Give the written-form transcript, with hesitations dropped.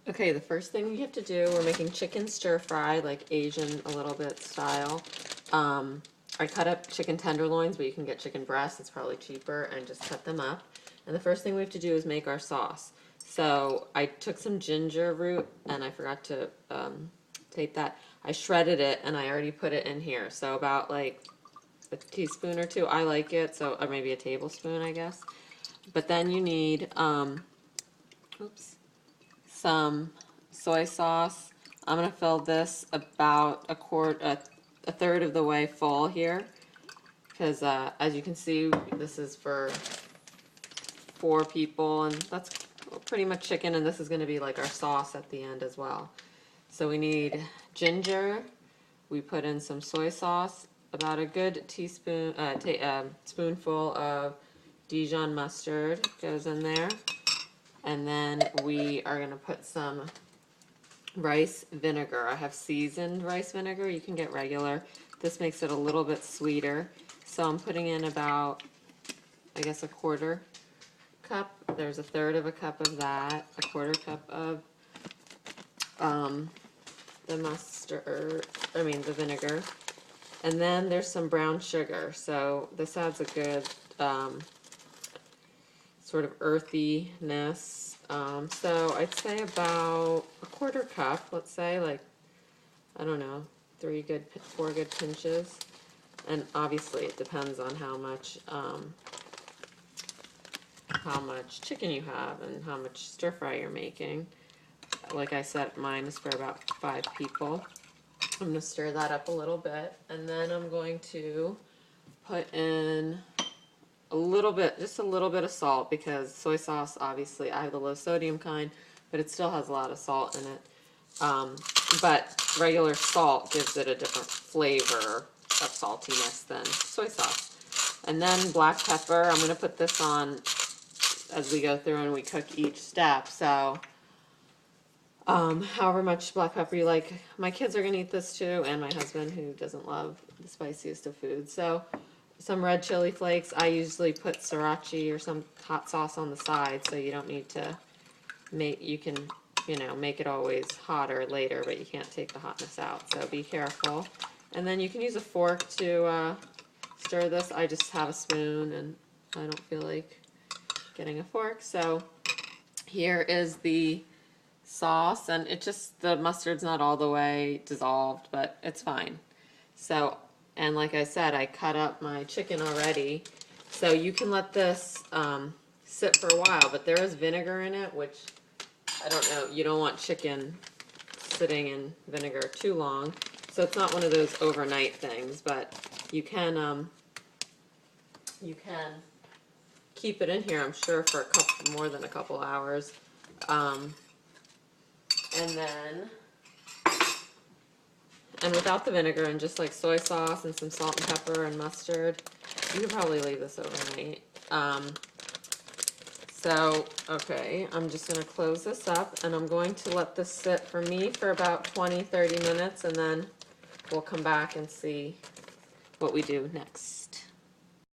Okay, the first thing we have to do, we're making chicken stir fry, like Asian a little bit style. Um, I cut up chicken tenderloins, but you can get chicken breasts, it's probably cheaper, and just cut them up. And the first thing we have to do is make our sauce. So I took some ginger root, and I forgot to take that. I shredded it, and I already put it in here. So about like a teaspoon or two, I like it, so or maybe a tablespoon, I guess. But then you need, oops, some soy sauce. I'm gonna fill this about a third of the way full here, because as you can see, this is for 4 people, and that's pretty much chicken, and this is gonna be like our sauce at the end as well. So we need ginger. We put in some soy sauce, about a good teaspoon, spoonful of Dijon mustard goes in there. And then we are going to put some rice vinegar. I have seasoned rice vinegar. You can get regular. This makes it a little bit sweeter. So I'm putting in about, I guess, a quarter cup. There's a third of a cup of that. A quarter cup of the the vinegar. And then there's some brown sugar. So this adds a good sort of earthiness. So I'd say about a quarter cup, let's say, like, I don't know, 4 good pinches. And obviously it depends on how much chicken you have and how much stir fry you're making. Like I said, mine is for about 5 people. I'm going to stir that up a little bit, and then I'm going to put in just a little bit of salt, because soy sauce, obviously, I have the low sodium kind, but it still has a lot of salt in it. But regular salt gives it a different flavor of saltiness than soy sauce. And then black pepper, I'm going to put this on as we go through and we cook each step. So however much black pepper you like. My kids are going to eat this too, and my husband, who doesn't love the spiciest of food. So some red chili flakes. I usually put sriracha or some hot sauce on the side, so you don't need to you can, make it always hotter later, but you can't take the hotness out, so be careful. And then you can use a fork to stir this. I just have a spoon, and I don't feel like getting a fork. So here is the sauce, and the mustard's not all the way dissolved, but it's fine. So, and like I said, I cut up my chicken already, so you can let this sit for a while, but there is vinegar in it, which, I don't know, you don't want chicken sitting in vinegar too long, so it's not one of those overnight things, but you can keep it in here, I'm sure, for more than a couple hours. And without the vinegar, and just like soy sauce and some salt and pepper and mustard, you could probably leave this overnight. Okay, I'm just going to close this up, and I'm going to let this sit for me for about 20-30 minutes, and then we'll come back and see what we do next.